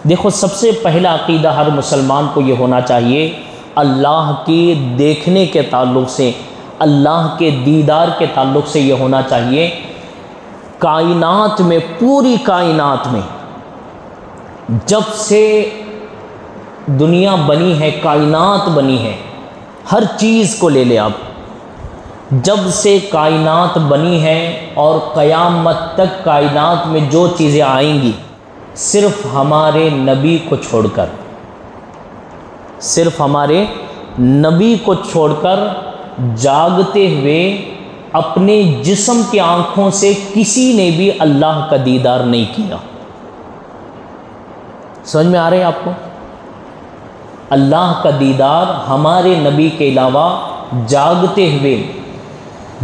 دیکھو، سب سے پہلا عقیدہ ہر مسلمان کو یہ ہونا چاہیے، اللہ کے دیکھنے کے تعلق سے، اللہ کے دیدار کے تعلق سے یہ ہونا چاہیے، کائنات میں، پوری کائنات میں جب سے دنیا بنی ہے، کائنات بنی ہے، ہر چیز کو لے لے آپ، جب سے کائنات بنی ہے اور قیامت تک کائنات میں جو چیزیں آئیں گی، صرف ہمارے نبی کو چھوڑ کر، صرف ہمارے نبی کو چھوڑ کر جاگتے ہوئے اپنے جسم کی آنکھوں سے کسی نے بھی اللہ کا دیدار نہیں کیا۔ سمجھ میں آ رہے ہیں آپ کو؟ اللہ کا دیدار ہمارے نبی کے علاوہ جاگتے ہوئے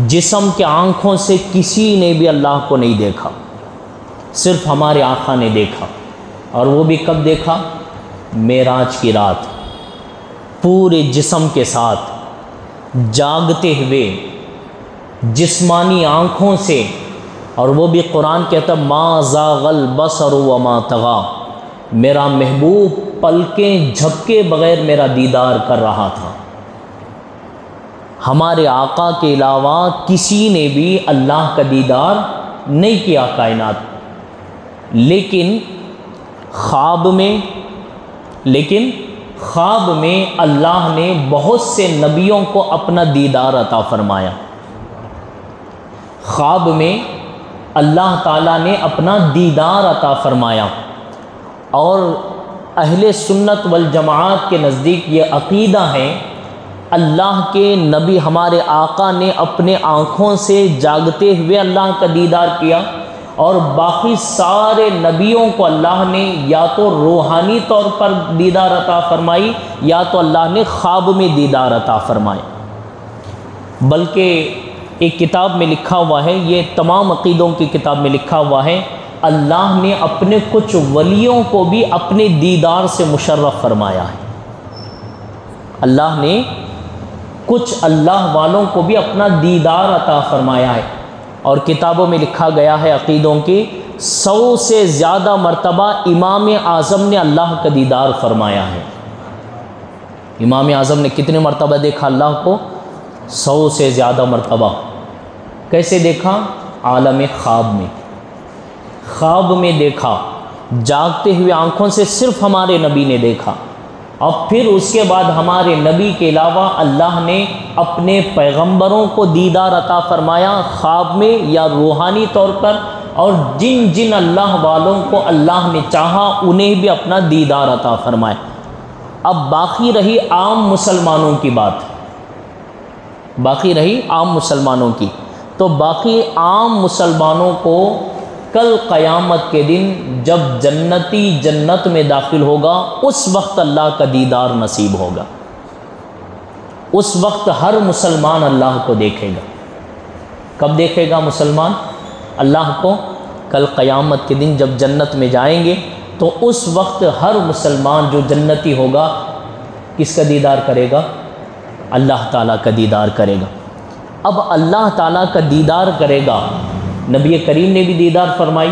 جسم کے آنکھوں سے کسی نے بھی اللہ کو نہیں دیکھا، صرف ہمارے آقا نے دیکھا۔ اور وہ بھی کب دیکھا؟ معراج کی رات، پورے جسم کے ساتھ جاگتے ہوئے جسمانی آنکھوں سے، اور وہ بھی قرآن کہتا ما زاغ البصر وما طغی، میرا محبوب پلکیں جھپکے بغیر میرا دیدار کر رہا تھا۔ ہمارے آقا کے علاوہ کسی نے بھی اللہ کا دیدار نہیں کیا کائنات، لیکن خواب میں اللہ نے بہت سے نبیوں کو اپنا دیدار عطا فرمایا۔ خواب میں اللہ تعالیٰ نے اپنا دیدار عطا فرمایا، اور اہل سنت والجماعت کے نزدیک یہ عقیدہ ہے، اللہ کے نبی ہمارے آقا نے اپنے آنکھوں سے جاگتے ہوئے اللہ کا دیدار کیا، اور باقی سارے نبیوں کو اللہ نے یا تو روحانی طور پر دیدار عطا فرمائی، یا تو اللہ نے خواب میں دیدار عطا فرمایا۔ بلکہ ایک کتاب میں لکھا ہوا ہے، یہ تمام عقیدوں کی کتاب میں لکھا ہوا ہے، اللہ نے اپنے کچھ ولیوں کو بھی اپنے دیدار سے مشرف فرمایا ہے۔ اللہ نے کچھ اللہ والوں کو بھی اپنا دیدار عطا فرمایا ہے، اور کتابوں میں لکھا گیا ہے عقیدوں کی 100 سے زیادہ مرتبہ امام اعظم نے اللہ کا دیدار فرمایا ہے۔ امام اعظم نے کتنے مرتبہ دیکھا اللہ کو؟ 100 سے زیادہ مرتبہ۔ کیسے دیکھا؟ عالم خواب میں دیکھا، جاگتے ہوئے آنکھوں سے صرف ہمارے نبی نے دیکھا، اور پھر اس کے بعد ہمارے نبی کے علاوہ اللہ نے اپنے پیغمبروں کو دیدار عطا فرمایا، خواب میں یا روحانی طور پر، اور جن جن اللہ والوں کو اللہ نے چاہا انہیں بھی اپنا دیدار عطا فرمایا۔ اب باقی رہی عام مسلمانوں کی بات، باقی رہی عام مسلمانوں کی، تو باقی عام مسلمانوں کو کل قیامت کے دن جب جنتی جنت میں داخل ہوگا، اس وقت اللہ کا دیدار نصیب ہوگا۔ اس وقت ہر مسلمان اللہ کو دیکھے گا۔ کب دیکھے گا مسلمان اللہ کو؟ کل قیامت کے دن جب جنت میں جائیں گے، تو اس وقت ہر مسلمان جو جنتی ہوگا کس کا دیدار کرے گا؟ اللہ تعالیٰ کا دیدار کرے گا۔ اب اللہ تعالیٰ کا دیدار کرے گا، نبی کریم نے بھی دیدار فرمائی،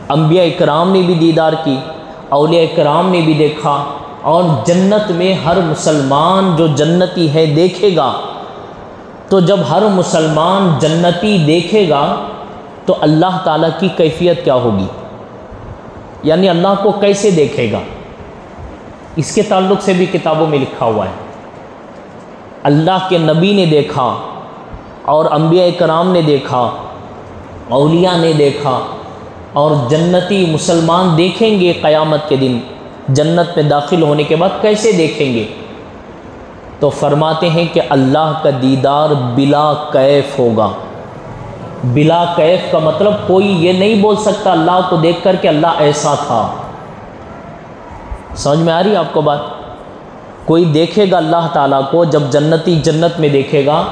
انبیاء اکرام نے بھی دیدار کی، اولیاء اکرام نے بھی دیکھا، اور جنت میں ہر مسلمان جو جنتی ہے دیکھے گا۔ تو جب ہر مسلمان جنتی دیکھے گا تو اللہ تعالیٰ کی کیفیت کیا ہوگی؟ یعنی اللہ کو کیسے دیکھے گا؟ اس کے تعلق سے بھی کتابوں میں لکھا ہوا ہے۔ اللہ کے نبی نے دیکھا، اور انبیاء اکرام نے دیکھا، اولیاء نے دیکھا، اور جنتی مسلمان دیکھیں گے قیامت کے دن جنت میں داخل ہونے کے بعد کیسے دیکھیں گے؟ تو فرماتے ہیں کہ اللہ کا دیدار بلا کیف ہوگا۔ بلا کیف کا مطلب کوئی یہ نہیں بول سکتا اللہ کو دیکھ کر کہ اللہ ایسا تھا۔ سمجھ میں آ رہی ہے آپ کو بات؟ کوئی دیکھے گا اللہ تعالیٰ کو جب جنتی جنت میں دیکھے گا،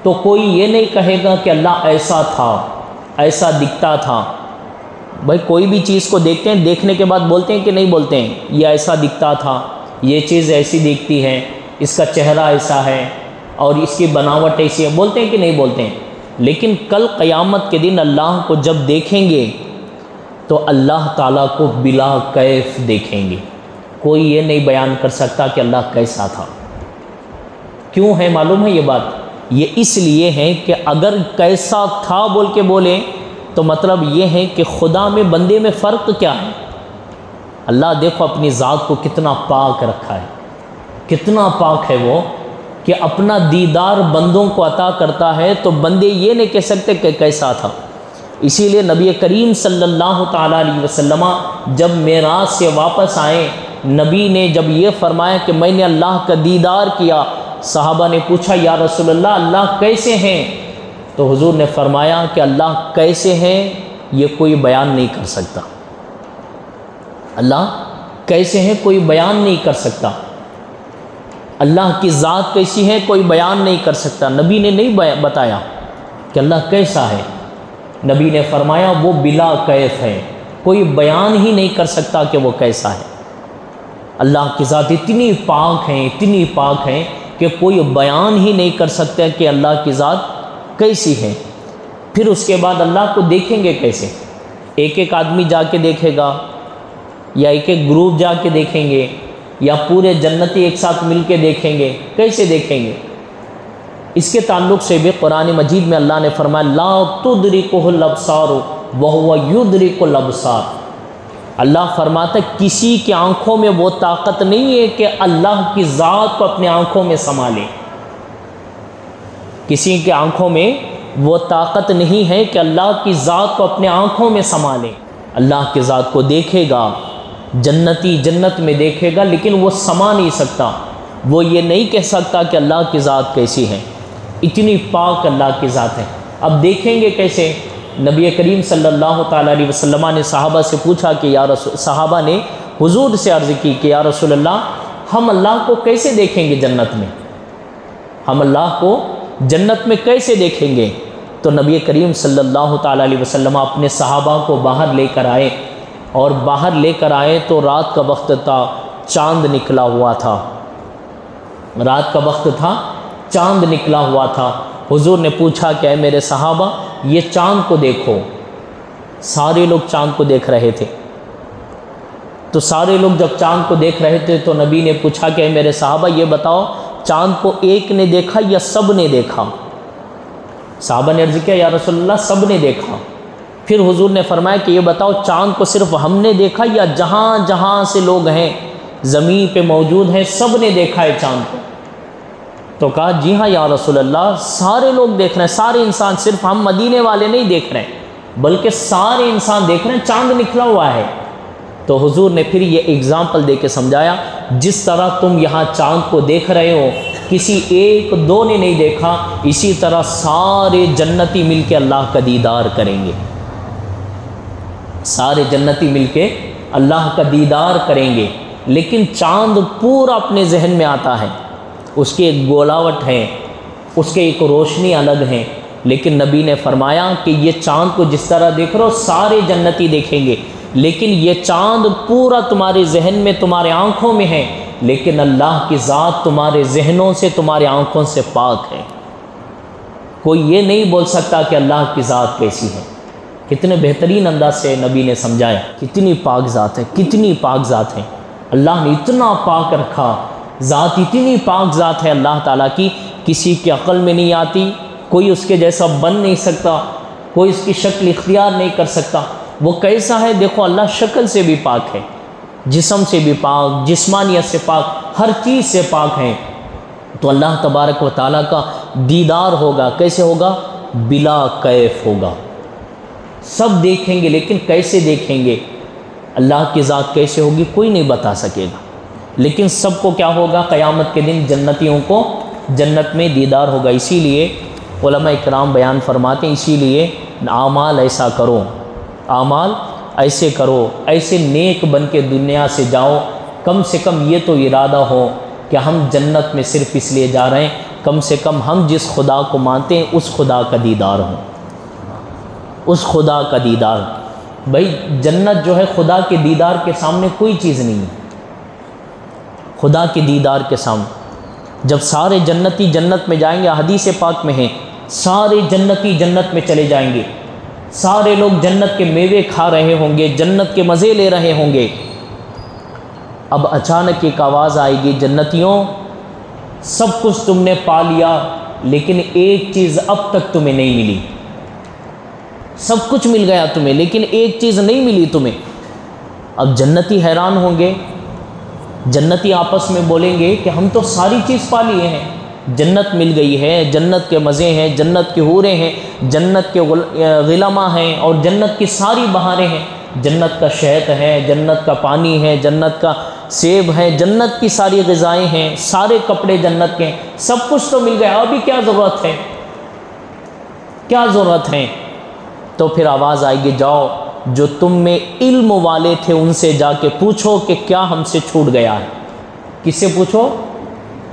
تو کوئی یہ نہیں کہے گا کہ اللہ ایسا تھا، ایسا دکھتا تھا۔ بھائی کوئی بھی چیز کو دیکھتے ہیں، دیکھنے کے بعد بولتے ہیں کہ نہیں بولتے ہیں؟ یہ ایسا دکھتا تھا، یہ چیز ایسی دکھتی ہے، اس کا چہرہ ایسا ہے، اور اس کی بناوٹ ایسی ہے، بولتے ہیں کہ نہیں بولتے ہیں؟ لیکن کل قیامت کے دن اللہ کو جب دیکھیں گے تو اللہ تعالیٰ کو بلا کیف دیکھیں گے۔ کوئی یہ نہیں بیان کر سکتا کہ اللہ کیسا تھا۔ کیوں ہے معلوم ہے یہ بات؟ یہ اس لیے ہے کہ اگر کیسا تھا بول کے بولیں تو مطلب یہ ہے کہ خدا میں بندے میں فرق کیا ہے۔ اللہ دیکھو اپنی ذات کو کتنا پاک رکھا ہے، کتنا پاک ہے وہ کہ اپنا دیدار بندوں کو عطا کرتا ہے، تو بندے یہ نہیں کہہ سکتے کہ کیسا تھا۔ اسی لیے نبی کریم صلی اللہ تعالیٰ علیہ وسلم جب معراج سے واپس آئے، نبی نے جب یہ فرمایا کہ میں نے اللہ کا دیدار کیا، صحابہ نے پوچھا یا رسول اللہ اللہ کیسے ہیں؟ تو حضور نے فرمایا کہ اللہ کیسے ہیں یہ کوئی بیان نہیں کر سکتا، اللہ کیسے ہیں کوئی بیان نہیں کر سکتا، اللہ کی ذات کیسی ہے کوئی بیان نہیں کر سکتا۔ نبی نے نہیں بتایا کہ اللہ کیسا ہے، نبی نے فرمایا وہ بلا کیف ہے، کوئی بیان ہی نہیں کر سکتا کہ وہ کیسا ہے۔ اللہ کی ذات اتنی پاک ہیں، اتنی پاک ہیں کہ کوئی بیان ہی نہیں کر سکتے کہ اللہ کی ذات کیسی ہے۔ پھر اس کے بعد اللہ کو دیکھیں گے کیسے؟ ایک ایک آدمی جا کے دیکھے گا، یا ایک ایک گروپ جا کے دیکھیں گے، یا پورے جنتی ایک ساتھ مل کے دیکھیں گے؟ کیسے دیکھیں گے؟ اس کے تعلق سے بھی قرآن مجید میں اللہ نے فرمایا لا تدرکہ الابصار وہو یدرک الابصار۔ اللہ فرماتا ہے کسی کی آنکھوں میں وہ طاقت نہیں ہے کہ اللہ کی ذات کو اپنے آنکھوں میں سما لے، کسی کی آنکھوں میں وہ طاقت نہیں ہے کہ اللہ کی ذات کو اپنے آنکھوں میں سما لے۔ اللہ کی ذات کو دیکھے گا، جنتی جنت میں دیکھے گا، لیکن وہ سما نہیں سکتا، وہ یہ نہیں کہہ سکتا کہ اللہ کی ذات کیسی ہے، اتنی پاک اللہ کی ذات ہے۔ اب دیکھیں گے کیسے؟ نبی کریم صلی اللہ تعالیٰ علیہ وسلم نے صحابہ سے پوچھا کہ صحابہ نے حضور سے عرض کی کہ یا رسول اللہ ہم اللہ کو کیسے دیکھیں گے جنت میں، ہم اللہ کو جنت میں کیسے دیکھیں گے؟ تو نبی کریم صلی اللہ تعالیٰ علیہ وسلم اپنے صحابہ کو باہر لے کر آئے، اور باہر لے کر آئے تو رات کا وقت تھا، چاند نکلا ہوا تھا، رات کا وقت تھا، چاند نکلا ہوا تھا۔ حضور نے پوچھا کہ اے میرے صحابہ یہ چاند کو دیکھو، سارے لوگ چاند کو دیکھ رہے تھے، تو سارے لوگ جب چاند کو دیکھ رہے تھے تو نبی نے پوچھا کہ اے میرے صحابہ یہ بتاؤ چاند کو ایک نے دیکھا یا سب نے دیکھا؟ صحابہ نے عرض کیا یا رسول اللہ سب نے دیکھا۔ پھر حضور نے فرمایا کہ یہ بتاؤ چاند کو صرف ہم نے دیکھا یا جہاں جہاں سے لوگ ہیں زمین پہ موجود ہیں سب نے دیکھا ہے چاند کو؟ تو کہا جی ہاں یا رسول اللہ سارے لوگ دیکھ رہے ہیں، سارے انسان، صرف ہم مدینے والے نہیں دیکھ رہے ہیں بلکہ سارے انسان دیکھ رہے ہیں، چاند نکلا ہوا ہے۔ تو حضور نے پھر یہ اگزامپل دے کے سمجھایا جس طرح تم یہاں چاند کو دیکھ رہے ہو کسی ایک دو نے نہیں دیکھا، اسی طرح سارے جنتی مل کے اللہ کا دیدار کریں گے، سارے جنتی مل کے اللہ کا دیدار کریں گے۔ لیکن چاند پورا اپنے ذہن میں آتا ہے، اس کی ایک گولاوٹ ہے، اس کے ایک روشنی الگ ہے، لیکن نبی نے فرمایا کہ یہ چاند کو جس طرح دیکھ رہے ہو سارے جنتی دیکھیں گے، لیکن یہ چاند پورا تمہارے ذہن میں تمہارے آنکھوں میں ہے، لیکن اللہ کی ذات تمہارے ذہنوں سے تمہارے آنکھوں سے پاک ہے۔ کوئی یہ نہیں بول سکتا کہ اللہ کی ذات کیسی ہے۔ کتنے بہترین انداز سے نبی نے سمجھایا، کتنی پاک ذات ہے، کتنی پاک ذات ہے، اللہ نے اتنا پاک رکھا، ذات اتنی پاک ذات ہے اللہ تعالیٰ کی، کسی کی عقل میں نہیں آتی، کوئی اس کے جیسا بن نہیں سکتا، کوئی اس کی شکل اختیار نہیں کر سکتا۔ وہ کیسا ہے دیکھو، اللہ شکل سے بھی پاک ہے، جسم سے بھی پاک، جسمانیت سے پاک، ہر چیز سے پاک ہے۔ تو اللہ تبارک و تعالیٰ کا دیدار ہوگا، کیسے ہوگا؟ بلا کیف ہوگا، سب دیکھیں گے لیکن کیسے دیکھیں گے؟ اللہ کی ذات کیسے ہوگی کوئی نہیں بتا سکے گا، لیکن سب کو کیا ہوگا؟ قیامت کے دن جنتیوں کو جنت میں دیدار ہوگا۔ اسی لیے علماء اکرام بیان فرماتے ہیں، اسی لیے اعمال ایسا کرو، اعمال ایسے کرو، ایسے نیک بن کے دنیا سے جاؤ، کم سے کم یہ تو ارادہ ہو کہ ہم جنت میں صرف اس لیے جا رہے ہیں، کم سے کم ہم جس خدا کو مانتے ہیں اس خدا کا دیدار ہو، اس خدا کا دیدار۔ بھائی جنت جو ہے خدا کے دیدار کے سامنے کوئی چیز نہیں ہے، خدا کے دیدار کے سامنے جب سارے جنتی جنت میں جائیں گے، حدیث پاک میں ہے سارے جنتی جنت میں چلے جائیں گے، سارے لوگ جنت کے میوے کھا رہے ہوں گے، جنت کے مزے لے رہے ہوں گے۔ اب اچانک ایک آواز آئے گی، جنتیوں سب کچھ تم نے پا لیا لیکن ایک چیز اب تک تمہیں نہیں ملی۔ سب کچھ مل گیا تمہیں لیکن ایک چیز نہیں ملی تمہیں۔ اب جنتی حیران ہوں گے، جنتی آپس میں بولیں گے کہ ہم تو ساری چیز پا لیے ہیں، جنت مل گئی ہے، جنت کے مزے ہیں، جنت کی حوریں ہیں، جنت کے غلامہ ہیں اور جنت کی ساری بہاریں ہیں، جنت کا شہد ہے، جنت کا پانی ہے، جنت کا سیب ہے، جنت کی ساری غذائیں ہیں، سارے کپڑے جنت کے ہیں، سب کچھ تو مل گیا، ابھی کیا ضرورت ہے، کیا ضرورت ہے؟ تو پھر آواز آئے گی، جاؤ جو تم میں علم والے تھے ان سے جا کے پوچھو کہ کیا ہم سے چھوٹ گیا ہے۔ کس سے پوچھو؟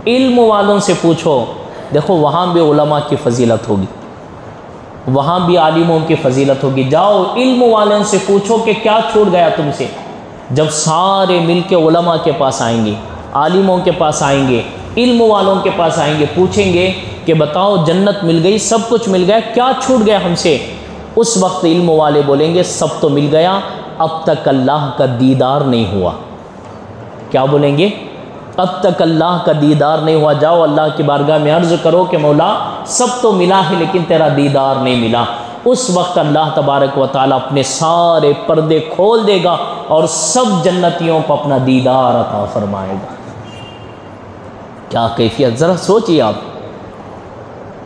علم والوں سے پوچھو۔ دیکھو وہاں بھی علماء کی فضیلت ہوگی، وہاں بھی عالموں کی فضیلت ہوگی۔ جاؤ علم والوں سے پوچھو کہ کیا چھوٹ گیا تم سے۔ جب سارے مل کے علماء کے پاس آئیں گے، عالموں کے پاس آئیں گے، علم والوں کے پاس آئیں گے، پوچھیں گے کہ بتاؤ جنت مل گئی، سب کچھ مل گیا، کیا چھوٹ گیا ہم سے؟ اس وقت علم والے بولیں گے سب تو مل گیا، اب تک اللہ کا دیدار نہیں ہوا۔ کیا بولیں گے؟ اب تک اللہ کا دیدار نہیں ہوا۔ جاؤ اللہ کی بارگاہ میں عرض کرو کہ مولا سب تو ملا ہے لیکن تیرا دیدار نہیں ملا۔ اس وقت اللہ تبارک و تعالیٰ اپنے سارے پردے کھول دے گا اور سب جنتیوں کو اپنا دیدار عطا فرمائے گا۔ کیا کیفیت، ذرا سوچیے آپ۔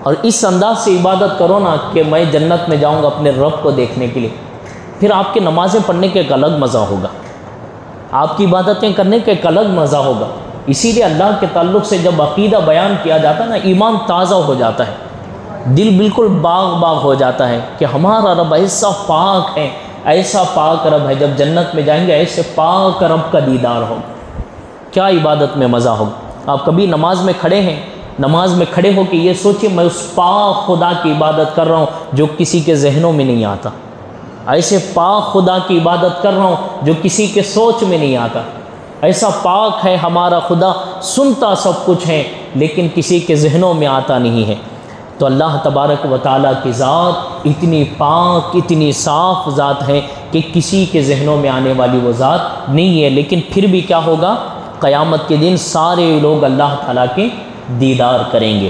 اور اس انداز سے عبادت کرو نا کہ میں جنت میں جاؤں گا اپنے رب کو دیکھنے کے لیے، پھر آپ کی نمازیں پڑھنے کا ایک الگ مزہ ہوگا، آپ کی عبادتیں کرنے کا ایک الگ مزہ ہوگا۔ اسی لیے اللہ کے تعلق سے جب عقیدہ بیان کیا جاتا ہے نا، ایمان تازہ ہو جاتا ہے، دل بالکل باغ باغ ہو جاتا ہے کہ ہمارا رب ایسا پاک ہے، ایسا پاک رب ہے، جب جنت میں جائیں گے ایسے پاک رب کا دیدار ہوگا، کیا عبادت میں مزہ ہوگا۔ آپ کبھی نماز میں کھڑے ہیں، نماز میں کھڑے ہو کے یہ سوچیں میں اس پاک خدا کی عبادت کر رہا ہوں جو کسی کے ذہنوں میں نہیں آتا، ایسے پاک خدا کی عبادت کر رہا ہوں جو کسی کے سوچ میں نہیں آتا، ایسا پاک ہے ہمارا خدا، سنتا سب کچھ ہے لیکن کسی کے ذہنوں میں آتا نہیں ہے۔ تو اللہ تبارک و تعالیٰ کی ذات اتنی پاک، اتنی صاف ذات ہے کہ کسی کے ذہنوں میں آنے والی وہ ذات نہیں ہے، لیکن پھر بھی کیا ہوگا؟ قیامت کے دن سارے لوگ اللہ تعالیٰ کے دیدار کریں گے۔